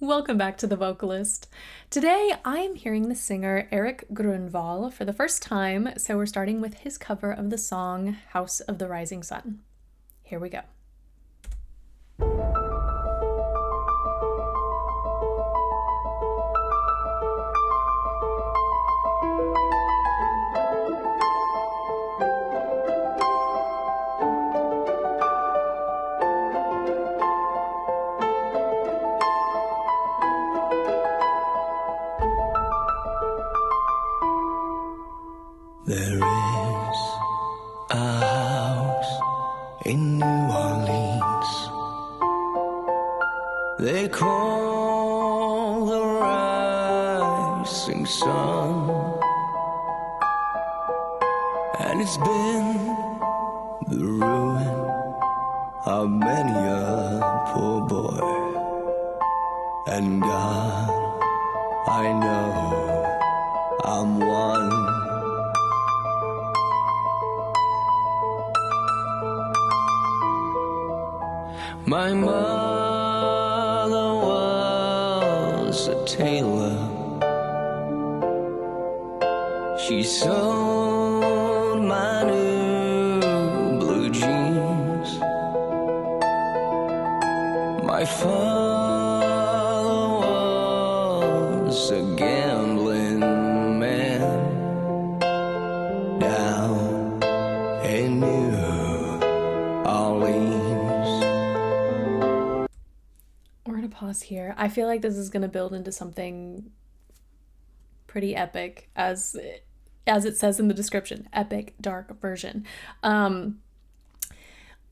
Welcome back to The Vocalist. Today I am hearing the singer Erik Grönwall for the first time, so we're starting with his cover of the song House of the Rising Sun. Here we go. There is a house in New Orleans they call the Rising Sun, and it's been the ruin of many a poor boy. And God, I know I'm one. My mother was a tailor. She sewed my new blue jeans. My father was a gambling man down in New Orleans. We're gonna pause here. I feel like this is gonna build into something pretty epic, as it says in the description, epic dark version.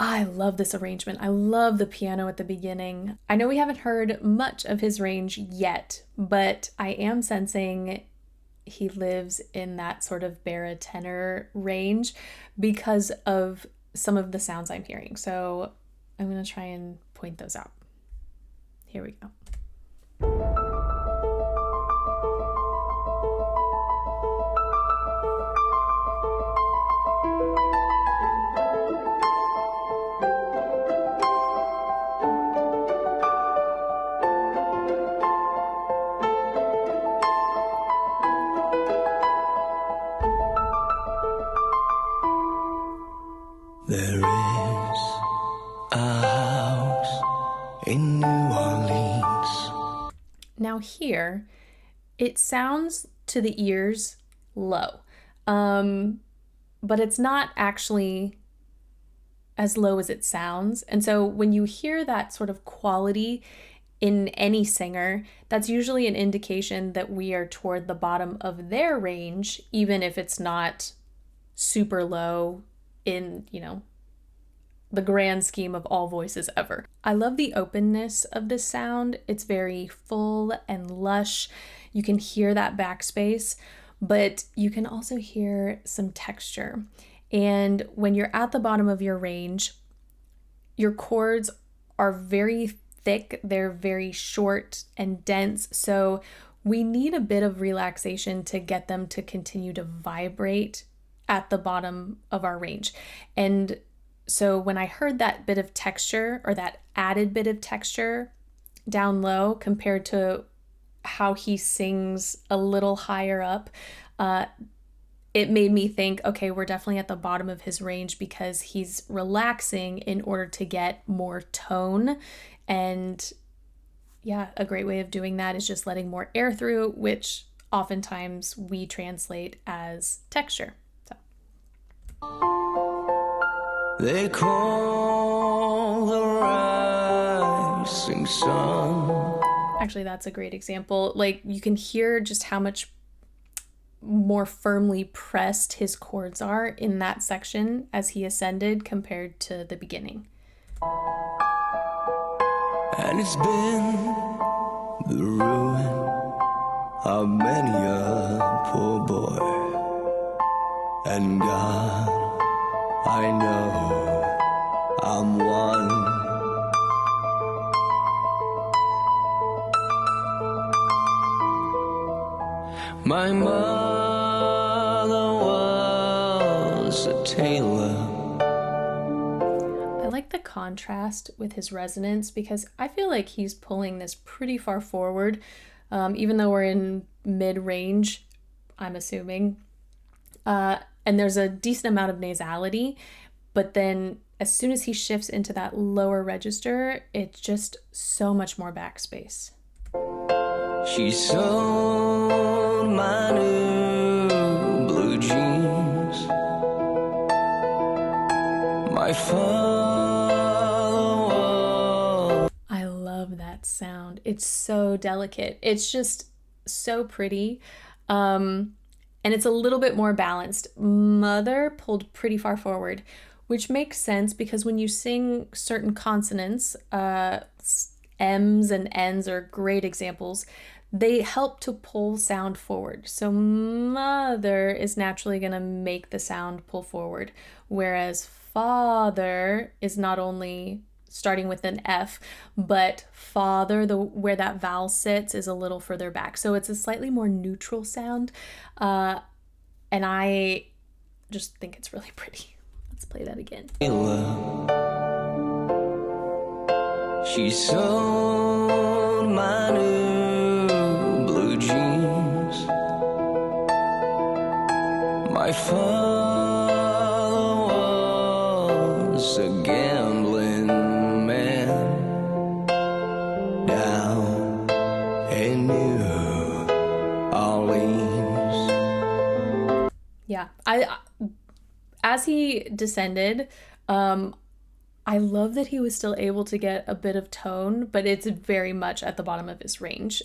I love this arrangement. I love the piano at the beginning. I know we haven't heard much of his range yet, but I am sensing he lives in that sort of baritone range because of some of the sounds I'm hearing. So I'm gonna try and point those out. Here we go. There is a house in New Orleans. Now here, it sounds to the ears low, but it's not actually as low as it sounds. And so when you hear that sort of quality in any singer, that's usually an indication that we are toward the bottom of their range, even if it's not super low in, the grand scheme of all voices ever. I love the openness of this sound. It's very full and lush. You can hear that backspace, but you can also hear some texture. And when you're at the bottom of your range, your chords are very thick, they're very short and dense, so we need a bit of relaxation to get them to continue to vibrate at the bottom of our range. And so when I heard that bit of texture, or that added bit of texture down low compared to how he sings a little higher up, it made me think, okay, we're definitely at the bottom of his range because he's relaxing in order to get more tone. And yeah, a great way of doing that is just letting more air through, which oftentimes we translate as texture. They call the rising sun. Actually, that's a great example. Like, you can hear just how much more firmly pressed his chords are in that section as he ascended compared to the beginning. And it's been the ruin of many a poor boy. And God, I know I'm one. My mother was a tailor. I like the contrast with his resonance because I feel feel like he's pulling this pretty far forward, even though we're in mid-range, I'm assuming. And there's a decent amount of nasality, but then as soon as he shifts into that lower register, it's just so much more backspace. She sold my new blue jeans. My follow. I love that sound. It's so delicate. It's just so pretty. And it's a little bit more balanced. Mother pulled pretty far forward, which makes sense because when you sing certain consonants, M's and N's are great examples. They help to pull sound forward. So mother is naturally going to make the sound pull forward, whereas father is not only starting with an F, but father, where that vowel sits, is a little further back. So it's a slightly more neutral sound. And I just think it's really pretty. Let's play that again. She sold my new blue jeans. My father was a gambling man down in New Orleans. Yeah, as he descended, I love that he was still able to get a bit of tone, but it's very much at the bottom of his range,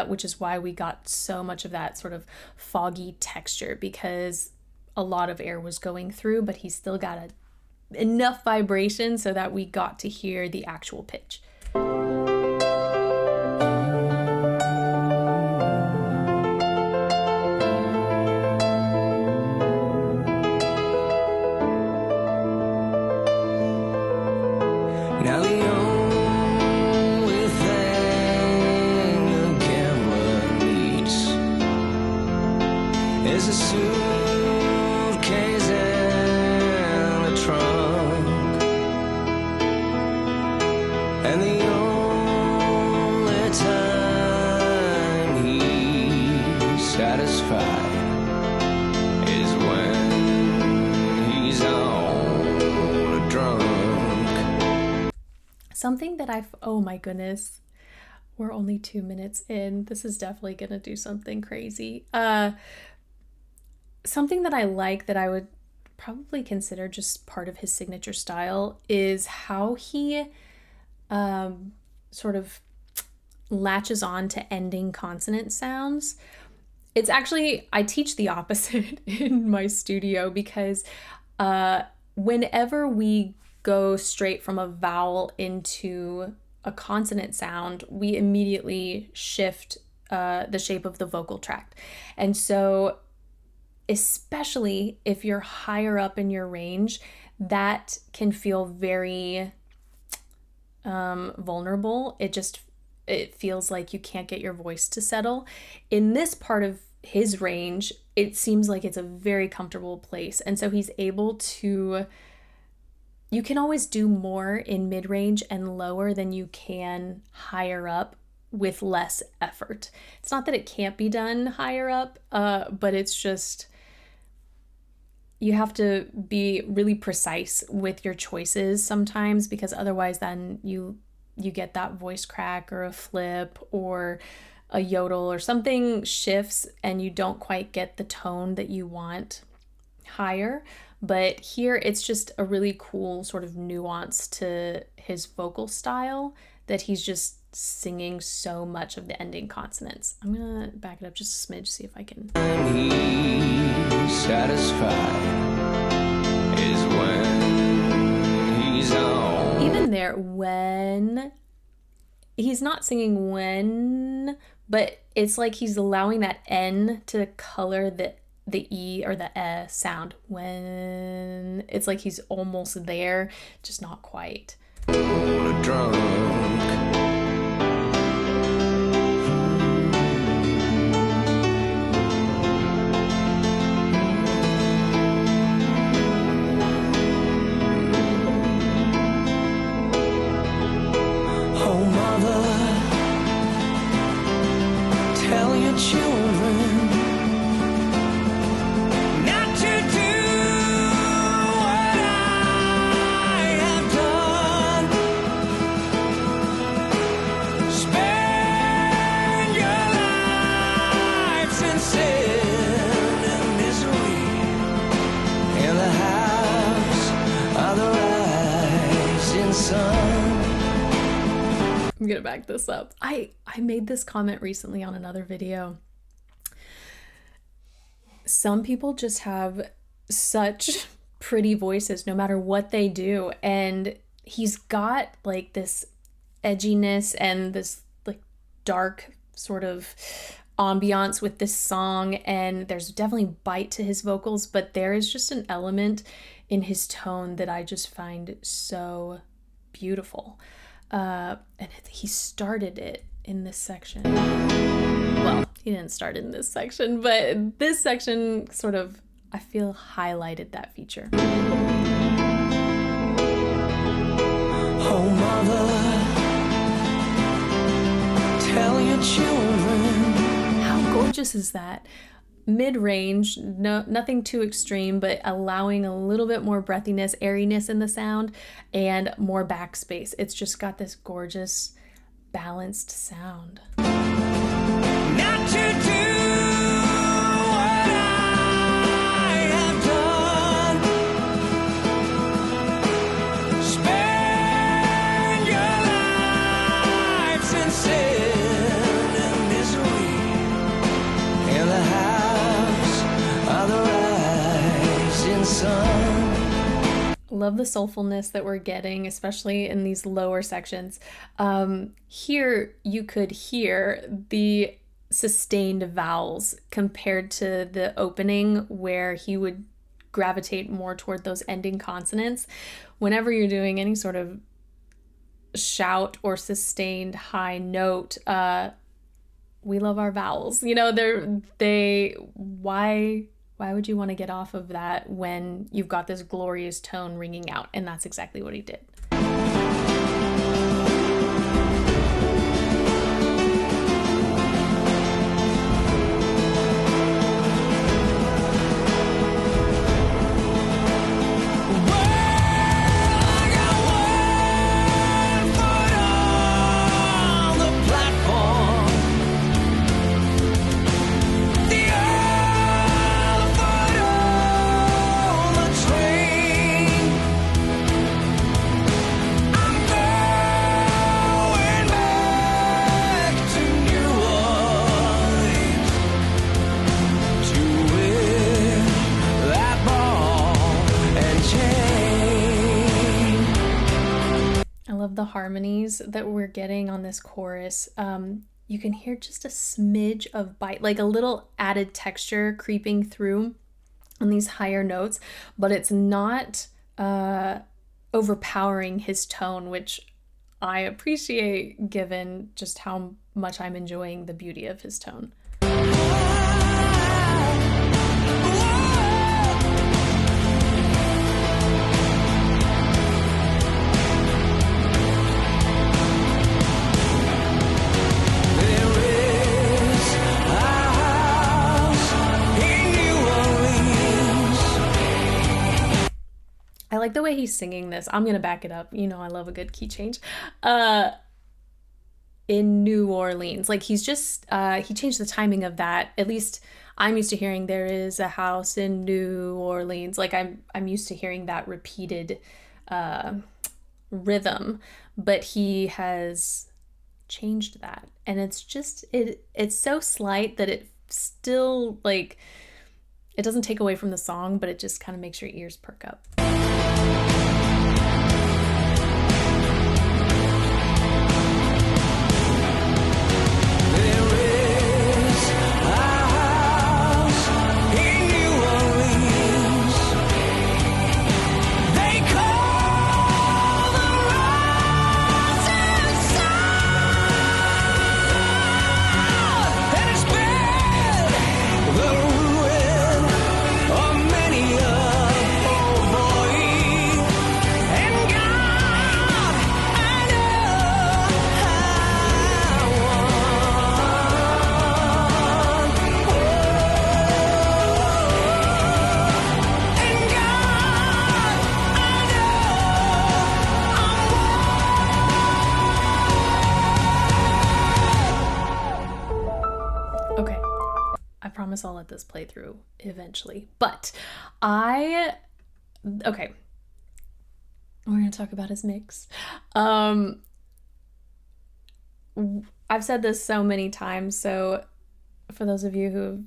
which is why we got so much of that sort of foggy texture, because a lot of air was going through, but he still got enough vibration so that we got to hear the actual pitch. Now the only thing a gambler needs is a suitcase and a trunk, and the only time he's satisfied is when he's on a drunk. Something that oh my goodness, we're only 2 minutes in. This is definitely gonna do something crazy. Something that I like that I would probably consider just part of his signature style is how he sort of latches on to ending consonant sounds. It's actually, I teach the opposite in my studio because whenever we go straight from a vowel into a consonant sound, we immediately shift the shape of the vocal tract. And so especially if you're higher up in your range, that can feel very vulnerable. It feels like you can't get your voice to settle. In this part of his range, it seems like it's a very comfortable place. And so he's able to, you can always do more in mid-range and lower than you can higher up with less effort. It's not that it can't be done higher up, but it's just, you have to be really precise with your choices sometimes, because otherwise then you get that voice crack or a flip or a yodel or something shifts and you don't quite get the tone that you want higher. But here it's just a really cool sort of nuance to his vocal style that he's just singing so much of the ending consonants. I'm gonna back it up just a smidge, see if I can. He's satisfied is when he's on. Even there, when he's not singing when, but it's like he's allowing that N to color the E or the sound. When it's like he's almost there, just not quite. Drunk. Oh, mother, children not to do what I have done. Spend your lives in sin and misery in the house of the rising sun. I'm gonna back this up. I made this comment recently on another video. Some people just have such pretty voices no matter what they do, and he's got like this edginess and this like dark sort of ambiance with this song, and there's definitely bite to his vocals, but there is just an element in his tone that I just find so beautiful. And he started it in this section. Well, he didn't start in this section, but this section sort of, I feel, highlighted that feature. Oh, mother, tell your children. How gorgeous is that? Mid-range, nothing too extreme, but allowing a little bit more breathiness, airiness in the sound, and more backspace. It's just got this gorgeous, balanced sound. Not to do what I have done. Spend your lives in sin and misery in the house of the rising sun. Love the soulfulness that we're getting, especially in these lower sections. Here you could hear the sustained vowels compared to the opening where he would gravitate more toward those ending consonants. Whenever you're doing any sort of shout or sustained high note, we love our vowels. You know, why would you want to get off of that when you've got this glorious tone ringing out? And that's exactly what he did. The harmonies that we're getting on this chorus, you can hear just a smidge of bite, like a little added texture creeping through on these higher notes, but it's not overpowering his tone, which I appreciate given just how much I'm enjoying the beauty of his tone. I like the way he's singing this. I'm gonna back it up. You know I love a good key change. In New Orleans, like he's just he changed the timing of that. At least I'm used to hearing there is a house in New Orleans. Like I'm used to hearing that repeated rhythm, but he has changed that, and it's just it's so slight that it still, like, it doesn't take away from the song, but it just kind of makes your ears perk up. The ruin of many a promise I'll let this play through eventually. But okay, we're going to talk about his mix. I've said this so many times, so for those of you who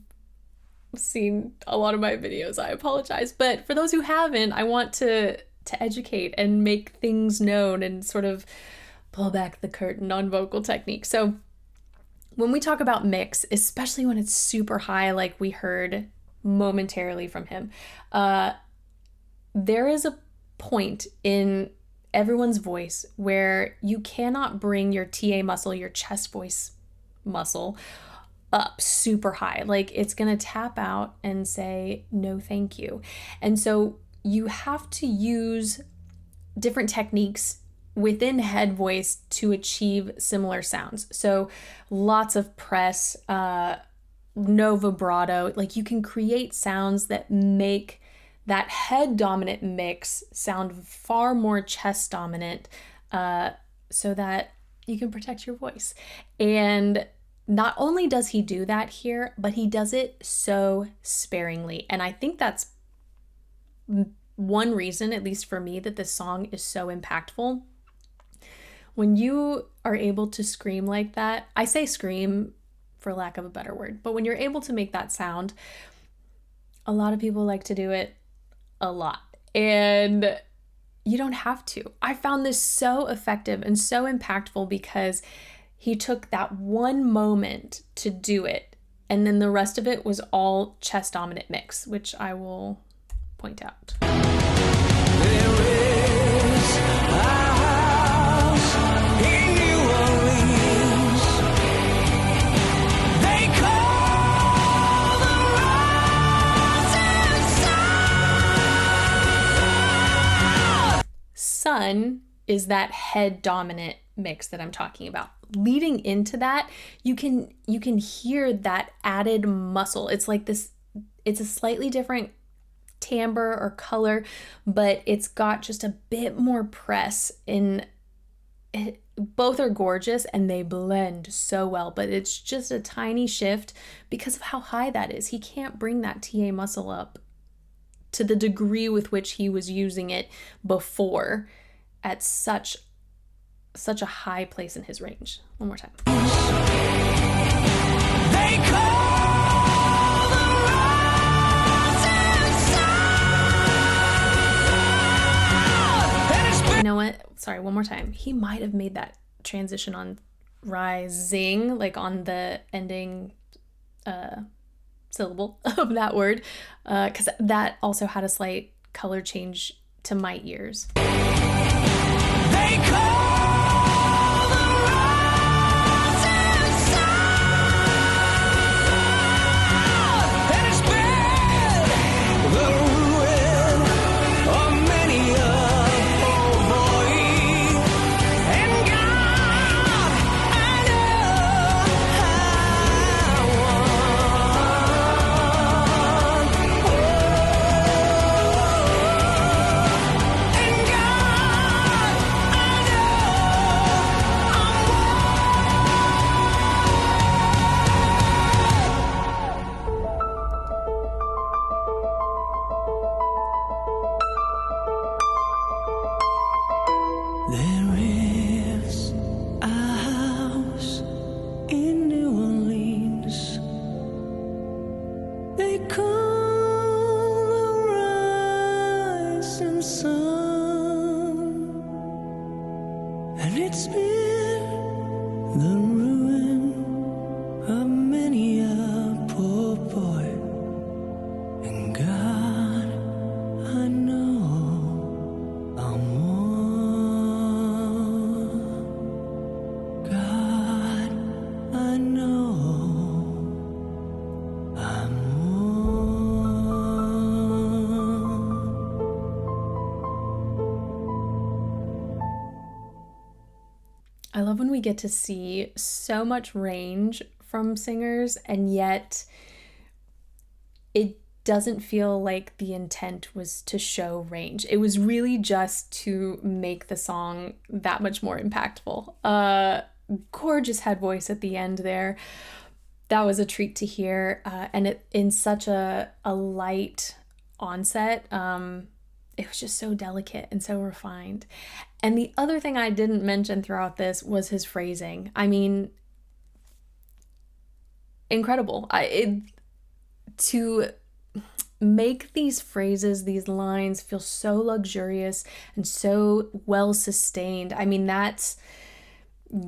have seen a lot of my videos, I apologize. But for those who haven't, I want to educate and make things known and sort of pull back the curtain on vocal technique. So when we talk about mix, especially when it's super high, like we heard momentarily from him, there is a point in everyone's voice where you cannot bring your TA muscle, your chest voice muscle, up super high. Like it's gonna tap out and say, no, thank you. And so you have to use different techniques within head voice to achieve similar sounds. So lots of press, no vibrato. Like you can create sounds that make that head dominant mix sound far more chest dominant, so that you can protect your voice. And not only does he do that here, but he does it so sparingly. And I think that's one reason, at least for me, that this song is so impactful. When you are able to scream like that, I say scream for lack of a better word, but when you're able to make that sound, a lot of people like to do it a lot. And you don't have to. I found this so effective and so impactful because he took that one moment to do it, and then the rest of it was all chest dominant mix, which I will point out. There is a house in New Orleans they call the Rising Sun is that head dominant mix that I'm talking about. Leading into that, you can hear that added muscle. It's like this, it's a slightly different timbre or color, but it's got just a bit more press in it. Both are gorgeous and they blend so well, but it's just a tiny shift because of how high that is. He can't bring that TA muscle up to the degree with which he was using it before at such a high place in his range. One more time. they call the Rising Sun. And it's You know what? Sorry, one more time. He might have made that transition on rising, like on the ending syllable of that word, because that also had a slight color change to my ears. they call the Rising Sun. And it's been the ruin of many a poor boy. And God, I know how and God, I There is a house in New Orleans they call the Rising Sun, and it's been the ruin of many a poor boy. And God, I know I'm one. God, I know I'm one. I love when we get to see so much range from singers, and yet it doesn't feel like the intent was to show range. It was really just to make the song that much more impactful. Gorgeous head voice at the end there. that was a treat to hear, and it in such a light onset. It was just so delicate and so refined. And the other thing I didn't mention throughout this was his phrasing. I mean, incredible. To make these phrases, these lines feel so luxurious and so well sustained. I mean, that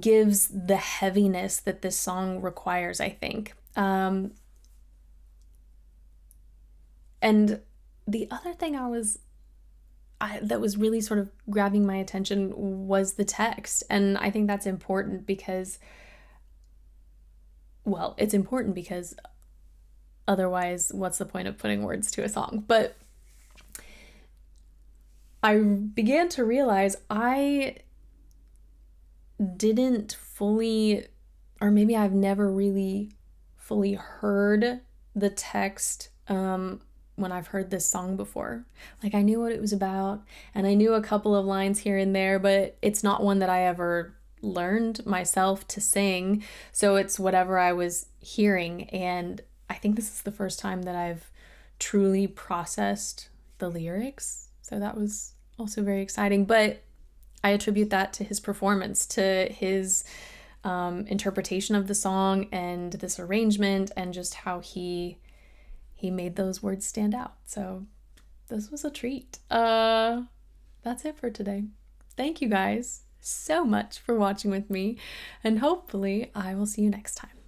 gives the heaviness that this song requires, I think. And the other thing that was really sort of grabbing my attention was the text. And I think that's important because, well, it's important because otherwise, what's the point of putting words to a song? But I began to realize I didn't fully, or maybe I've never really fully heard the text when I've heard this song before. Like, I knew what it was about, and I knew a couple of lines here and there, but it's not one that I ever learned myself to sing. So it's whatever I was hearing, and I think this is the first time that I've truly processed the lyrics. So that was also very exciting. But I attribute that to his performance, to his interpretation of the song and this arrangement, and just how he made those words stand out. So this was a treat. That's it for today. Thank you guys so much for watching with me, and hopefully I will see you next time.